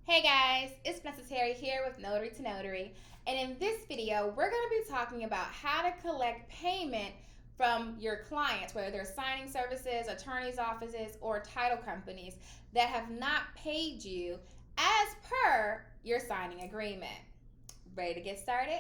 Hey guys, it's Necessary here with Notary to Notary, and in this video, we're going to be talking about how to collect payment from your clients, whether they're signing services, attorneys' offices, or title companies that have not paid you as per your signing agreement. Ready to get started?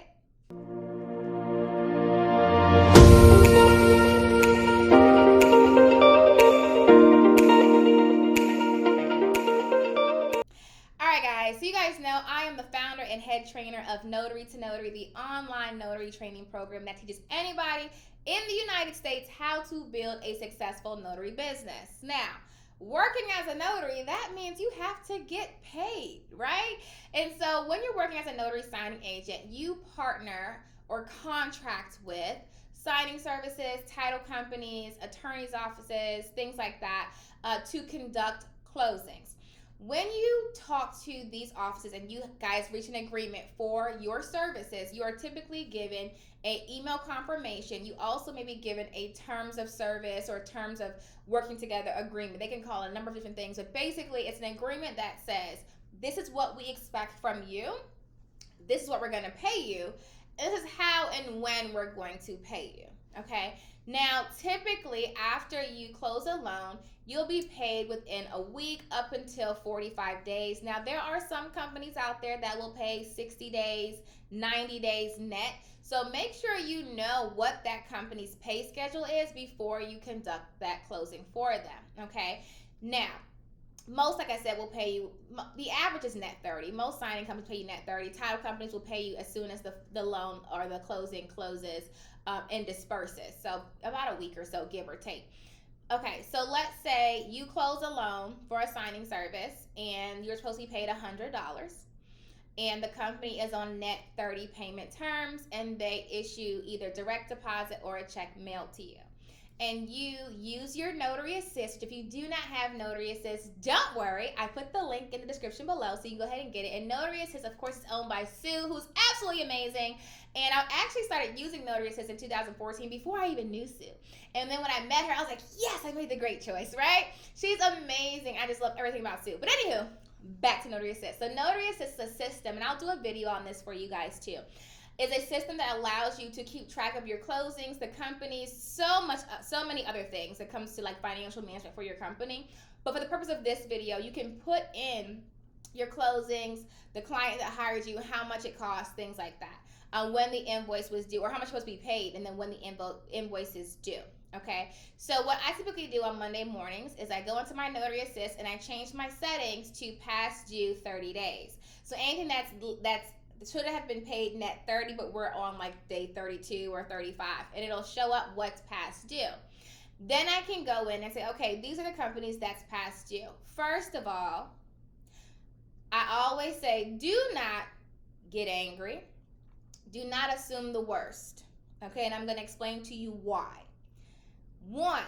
So you guys know I am the founder and head trainer of Notary to Notary, the online notary training program that teaches anybody in the United States how to build a successful notary business. Now, working as a notary, that means you have to get paid, right? And so when you're working as a notary signing agent, you partner or contract with signing services, title companies, attorneys' offices, things like that, to conduct closings. When you talk to these offices and you guys reach an agreement for your services, you are typically given an email confirmation. You also may be given a terms of service or terms of working together agreement. They can call it a number of different things, but basically it's an agreement that says, this is what we expect from you, this is what we're going to pay you, and this is how and when we're going to pay you. Okay? Now, typically, after you close a loan, you'll be paid within a week up until 45 days. Now, there are some companies out there that will pay 60 days, 90 days net. So make sure you know what that company's pay schedule is before you conduct that closing for them. Okay? Now, most, like I said, will pay you, the average is net 30. Most signing companies pay you net 30. Title companies will pay you as soon as the loan or the closing closes and disperses. So about a week or so, give or take. Okay, so let's say you close a loan for a signing service and you're supposed to be paid $100, and the company is on net 30 payment terms and they issue either direct deposit or a check mailed to you. And you use your Notary Assist. If you do not have Notary Assist, don't worry. I put the link in the description below so you can go ahead and get it. And Notary Assist, of course, is owned by Sue, who's absolutely amazing. And I actually started using Notary Assist in 2014 before I even knew Sue. And then when I met her, I was like, yes, I made the great choice, right? She's amazing. I just love everything about Sue. But anywho, back to Notary Assist. So Notary Assist is a system, and I'll do a video on this for you guys too. Is a system that allows you to keep track of your closings, the companies, so many other things that comes to like financial management for your company. But for the purpose of this video, you can put in your closings, the client that hired you, how much it costs, things like that, when the invoice was due or how much was supposed to be paid, and then when the invoice is due. Okay, so what I typically do on Monday mornings is I go into my Notary Assist and I change my settings to past due 30 days. So anything that's should have been paid net 30, but we're on like day 32 or 35, and it'll show up what's past due. Then I can go in and say, okay, these are the companies that's past due. First of all, I always say, do not get angry. Do not assume the worst. Okay, and I'm going to explain to you why. One,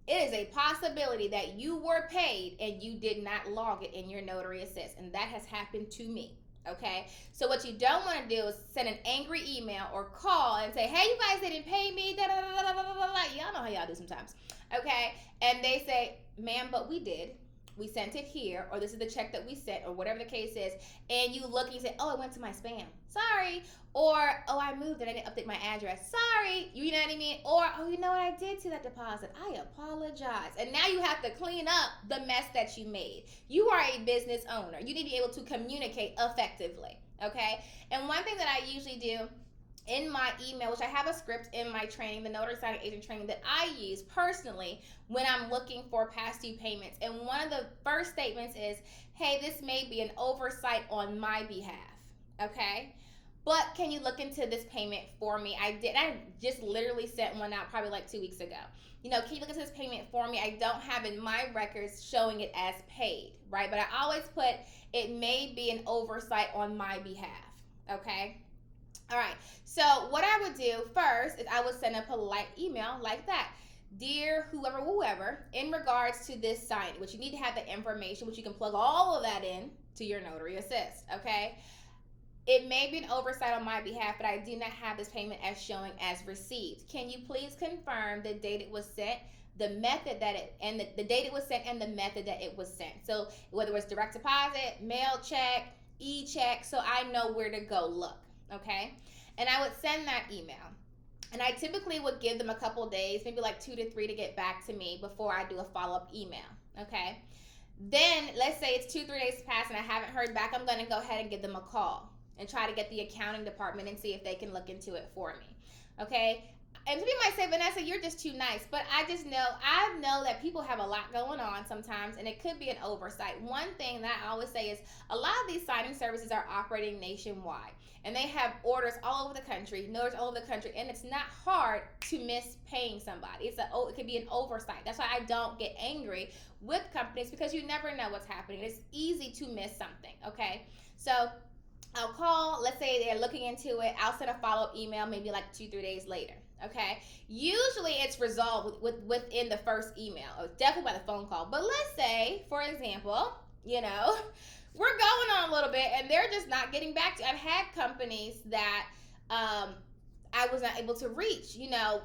it is a possibility that you were paid and you did not log it in your Notary Assist, and that has happened to me. Okay, so what you don't want to do is send an angry email or call and say, hey, you guys didn't pay me, da, da, da, da, da, da, da. Y'all know how y'all do sometimes. Okay, and they say, ma'am, but we did. We sent it here, or this is the check that we sent, or whatever the case is, and you look and you say, oh, it went to my spam. Sorry. Or, oh, I moved and I didn't update my address. Sorry. You know what I mean? Or, oh, you know what? I did see that deposit. I apologize. And now you have to clean up the mess that you made. You are a business owner. You need to be able to communicate effectively, okay? And one thing that I usually do in my email, which I have a script in my training, the Notary Signing Agent training that I use personally when I'm looking for past due payments. And one of the first statements is, hey, this may be an oversight on my behalf, okay? But can you look into this payment for me? I just literally sent one out probably like 2 weeks ago. You know, can you look into this payment for me? I don't have in my records showing it as paid, right? But I always put, it may be an oversight on my behalf, okay? All right, so what I would do first is I would send a polite email like that. Dear whoever, in regards to this sign, which you need to have the information, which you can plug all of that in to your Notary Assist, okay? It may be an oversight on my behalf, but I do not have this payment as showing as received. Can you please confirm the date it was sent, the method that it, and the date it was sent, and the method that it was sent. So whether it was direct deposit, mail check, e-check, so I know where to go look, okay? And I would send that email. And I typically would give them a couple of days, maybe like 2 to 3, to get back to me before I do a follow-up email, okay? Then let's say it's 2-3 days past and I haven't heard back. I'm going to go ahead and give them a call and try to get the accounting department and see if they can look into it for me, okay? And some people might say, Vanessa, you're just too nice. But I know that people have a lot going on sometimes, and it could be an oversight. One thing that I always say is a lot of these signing services are operating nationwide, and they have orders all over the country, notaries all over the country, and it's not hard to miss paying somebody. It could be an oversight. That's why I don't get angry with companies, because you never know what's happening. It's easy to miss something, okay? So I'll call, let's say they're looking into it. I'll send a follow-up email maybe like 2-3 days later. Okay, usually it's resolved within the first email, or definitely by the phone call. But let's say, for example, we're going on a little bit and they're just not getting back to. I've had companies that I was not able to reach. I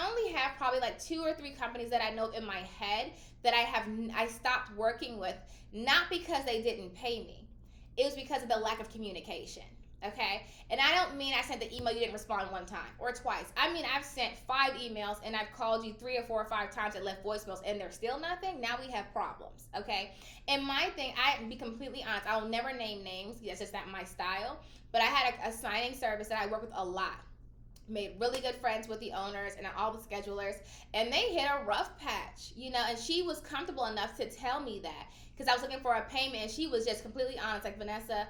only have probably like 2 or 3 companies that I know in my head that I stopped working with, not because they didn't pay me. It was because of the lack of communication. Okay, and I don't mean I sent the email, you didn't respond 1 time or twice. I mean I've sent 5 emails and I've called you 3 or 4 or 5 times and left voicemails, and there's still nothing. Now we have problems. Okay, and my thing, I be completely honest, I will never name names. That's just not my style. But I had a signing service that I work with a lot. Made really good friends with the owners and all the schedulers, and they hit a rough patch, and she was comfortable enough to tell me that, because I was looking for a payment, and she was just completely honest, like, Vanessa,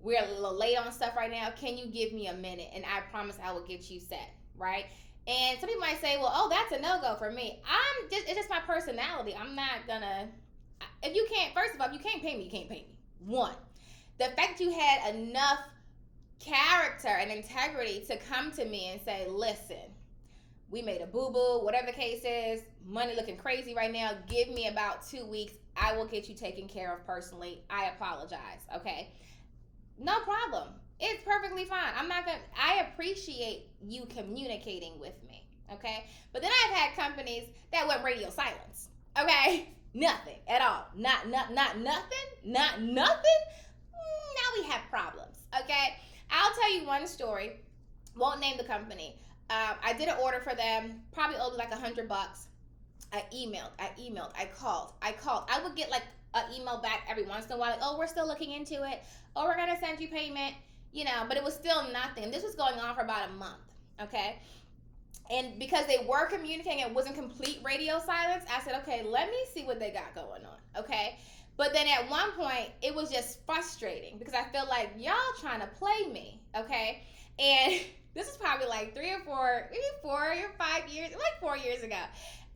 we're a little late on stuff right now. Can you give me a minute? And I promise I will get you set, right? And some people might say, well, oh, that's a no-go for me. It's just my personality. I'm not gonna, if you can't, first of all, if you can't pay me, you can't pay me. 1, the fact that you had enough character and integrity to come to me and say, listen, we made a boo-boo, whatever the case is, money looking crazy right now, give me about 2 weeks. I will get you taken care of personally. I apologize, okay? No problem. It's perfectly fine. I appreciate you communicating with me, okay? But then I've had companies that went radio silence, okay? Nothing at all. Not nothing. Now we have problems, okay? I'll tell you one story. Won't name the company. I did an order for them, probably owed me like $100. I emailed, I called. I would get like an email back every once in a while, like, oh, we're still looking into it. Oh, we're gonna send you payment, but it was still nothing. This was going on for about a month, okay? And because they were communicating, it wasn't complete radio silence, I said, okay, let me see what they got going on, okay? But then at one point, it was just frustrating because I feel like y'all trying to play me, okay? And this is probably like 3 or 4, maybe 4 or 5 years, like 4 years ago.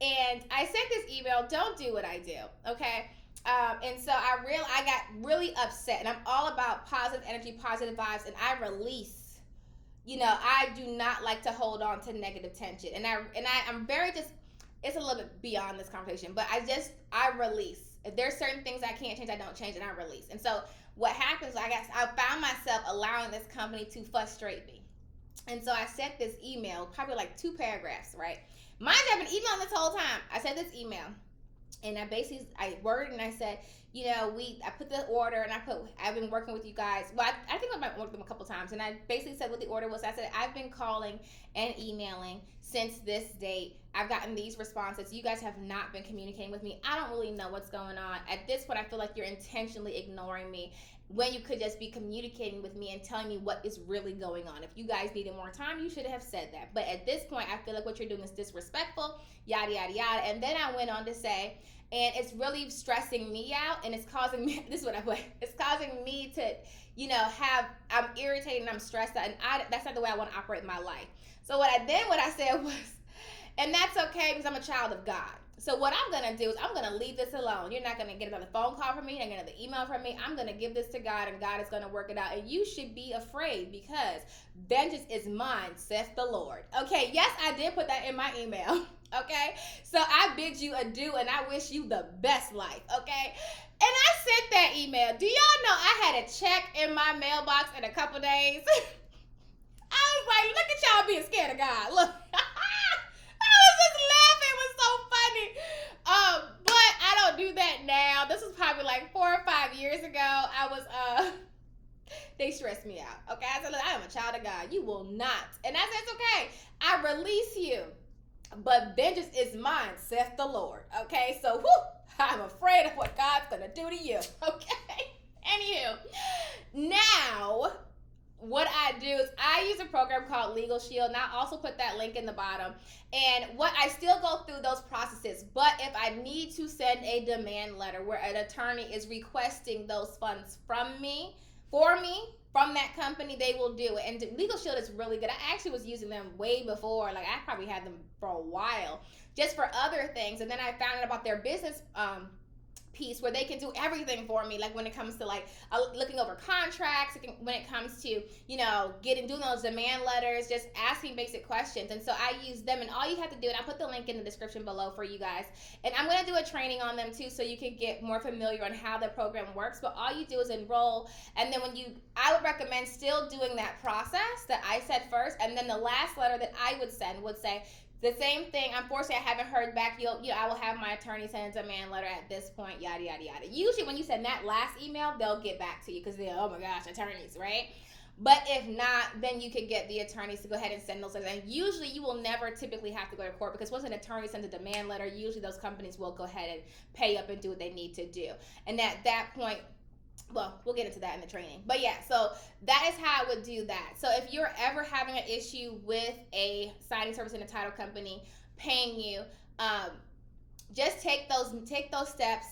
And I sent this email, don't do what I do, okay? And so I got really upset, and I'm all about positive energy, positive vibes, and I release. I do not like to hold on to negative tension, and I'm very it's a little bit beyond this conversation, but I release. If there's certain things I can't change, I don't change, and I release. And so what happens, I found myself allowing this company to frustrate me. And so I sent this email, probably like 2 paragraphs, right? Mind you, I've been emailing this whole time. I sent this email, and I worded and I said, I put the order, and I've been working with you guys. Well, I think I've been working with them a couple times, and I basically said what the order was. I said, I've been calling and emailing since this date. I've gotten these responses. You guys have not been communicating with me. I don't really know what's going on. At this point, I feel like you're intentionally ignoring me when you could just be communicating with me and telling me what is really going on. If you guys needed more time, you should have said that. But at this point, I feel like what you're doing is disrespectful, yada, yada, yada. And then I went on to say, and it's really stressing me out, and it's causing me, this is what I put, it's causing me to, I'm irritated and I'm stressed out, and that's not the way I want to operate my life. So what I said was, and that's okay because I'm a child of God. So what I'm going to do is I'm going to leave this alone. You're not going to get another phone call from me. You're not going to get another email from me. I'm going to give this to God, and God is going to work it out. And you should be afraid because vengeance is mine, saith the Lord. Okay, yes, I did put that in my email. Okay, so I bid you adieu, and I wish you the best life. Okay, and I sent that email. Do y'all know I had a check in my mailbox in a couple days? I was like, look at y'all being scared of God. Look. I was just laughing. It was so funny. But I don't do that now. This was probably like 4 or 5 years ago. I was they stressed me out. Okay, I said, look, I am a child of God. You will not. And I said, it's okay. I release you. But vengeance is mine, saith the Lord. Okay, so I'm afraid of what God's gonna do to you. Okay. Anywho, now what I do is I use a program called Legalshield, and I also put that link in the bottom. And what I still go through those processes, but if I need to send a demand letter where an attorney is requesting those funds from me, for me, from that company, they will do it. And Legalshield is really good. I actually was using them way before. Like, I probably had them for a while just for other things. And then I found out about their business piece where they can do everything for me, like when it comes to like looking over contracts, when it comes to, you know, doing those demand letters, just asking basic questions. And so I use them, and all you have to do, and I'll put the link in the description below for you guys, and I'm going to do a training on them too, so you can get more familiar on how the program works. But all you do is enroll, and then I would recommend still doing that process that I said first, and then the last letter that I would send would say the same thing. Unfortunately, I haven't heard back. I will have my attorney send a demand letter at this point, yada, yada, yada. Usually when you send that last email, they'll get back to you because they're, oh my gosh, attorneys, right? But if not, then you can get the attorneys to go ahead and send those letters. And usually you will never typically have to go to court, because once an attorney sends a demand letter, usually those companies will go ahead and pay up and do what they need to do. And at that point, well, we'll get into that in the training. But yeah, so that is how I would do that. So if you're ever having an issue with a signing service and a title company paying you, just take those steps.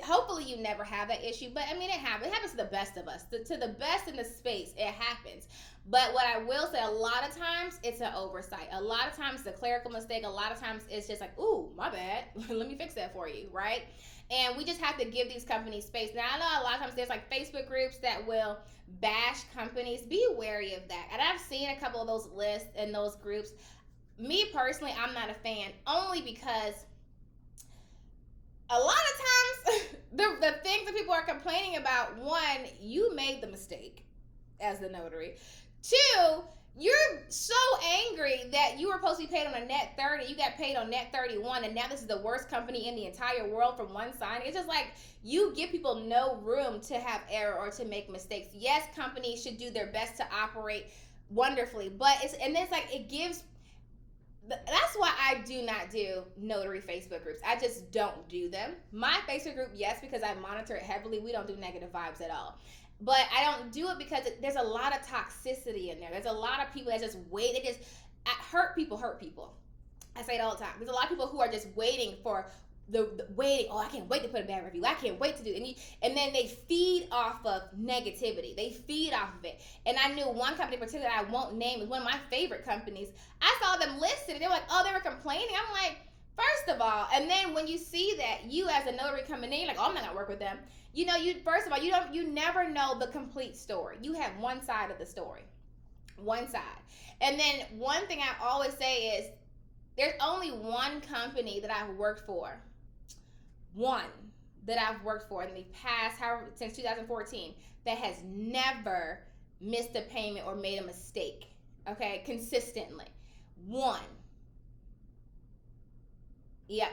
Hopefully you never have that issue, but I mean, it happens to the best of us, to the best in the space. It happens. But what I will say, a lot of times it's an oversight. A lot of times it's a clerical mistake. A lot of times it's just like, ooh, my bad. Let me fix that for you, right? And we just have to give these companies space. Now, I know a lot of times there's like Facebook groups that will bash companies. Be wary of that. And I've seen a couple of those lists and those groups. Me personally, I'm not a fan, only because a lot of times the things that people are complaining about, one, you made the mistake as the notary. Two, you're so angry that you were supposed to be paid on a net 30, you got paid on net 31, and now this is the worst company in the entire world from one sign. It's just like, you give people no room to have error or to make mistakes. Yes, companies should do their best to operate wonderfully, but that's why I do not do notary Facebook groups. I just don't do them. My Facebook group, yes, because I monitor it heavily. We don't do negative vibes at all. But I don't do it because there's a lot of toxicity in there. There's a lot of people that just wait. They just hurt people. I say it all the time. There's a lot of people who are just waiting for the waiting. Oh, I can't wait to put a bad review. I can't wait to do it. And then they feed off of negativity. They feed off of it. And I knew one company in particular I won't name, is one of my favorite companies. I saw them listed and they were like, oh, they were complaining. I'm like, first of all, and then when you see that, you as a notary coming in, you're like, oh, I'm not gonna work with them. First of all, you never know the complete story. You have one side of the story. One side. And then one thing I always say is, there's only one company that I've worked for. One that I've worked for in the past, since 2014, that has never missed a payment or made a mistake, okay, consistently. One. Yep.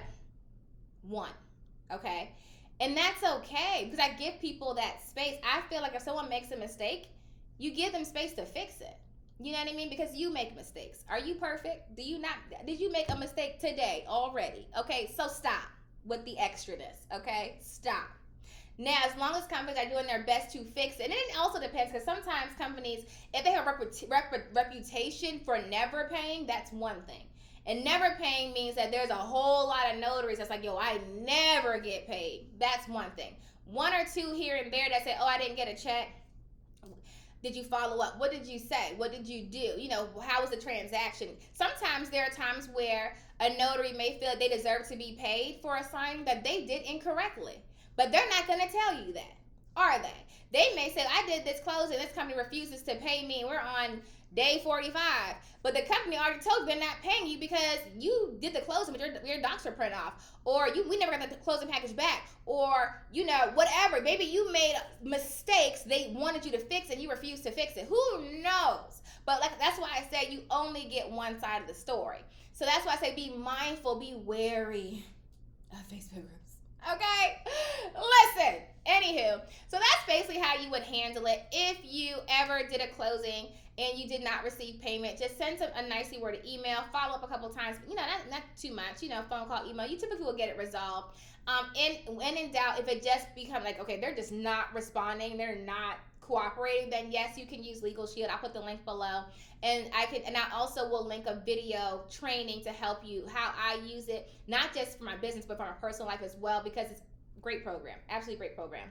One. Okay. And that's okay, because I give people that space. I feel like if someone makes a mistake, you give them space to fix it. You know what I mean? Because you make mistakes. Are you perfect? Did you make a mistake today already? Okay, so stop with the extraness, okay? Stop. Now, as long as companies are doing their best to fix it, and it also depends, because sometimes companies, if they have a reputation for never paying, that's one thing. And never paying means that there's a whole lot of notaries that's like, yo, I never get paid. That's one thing. One or two here and there that say, oh, I didn't get a check. Did you follow up? What did you say? What did you do? How was the transaction? Sometimes there are times where a notary may feel that they deserve to be paid for a signing that they did incorrectly. But they're not going to tell you that, are they? They may say, I did this closing, this company refuses to pay me, and we're on day 45. But the company already told you they're not paying you because you did the closing, but your docs were printed off. Or we never got the closing package back. Or, whatever. Maybe you made mistakes they wanted you to fix and you refused to fix it. Who knows? But that's why I say you only get one side of the story. So that's why I say be mindful, be wary Facebook groups. Okay? Listen. Anywho, so that's basically how you would handle it. If you ever did a closing and you did not receive payment, just send a nicely worded email, follow up a couple times. Not too much. Phone call, email. You typically will get it resolved. When in doubt, if it just becomes like, okay, they're just not responding, they're not cooperating, then yes, you can use Legalshield. I'll put the link below, and I also will link a video training to help you how I use it, not just for my business but for my personal life as well, because it's a great program, absolutely great program.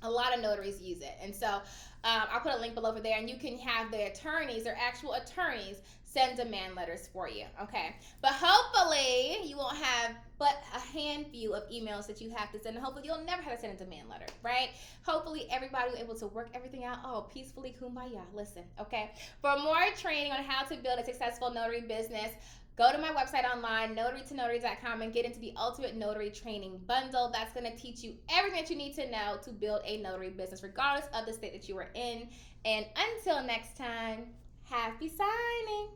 A lot of notaries use it, and so I'll put a link below for there, and you can have the attorneys, their actual attorneys, send demand letters for you. Okay, but hopefully you won't have but a handful of emails that you have to send, and hopefully you'll never have to send a demand letter, right? Hopefully everybody will be able to work everything out peacefully, kumbaya. Listen, okay, for more training on how to build a successful notary business, go to my website online, notarytonotary.com, and get into the Ultimate Notary Training Bundle. That's going to teach you everything that you need to know to build a notary business, regardless of the state that you are in. And until next time, happy signing.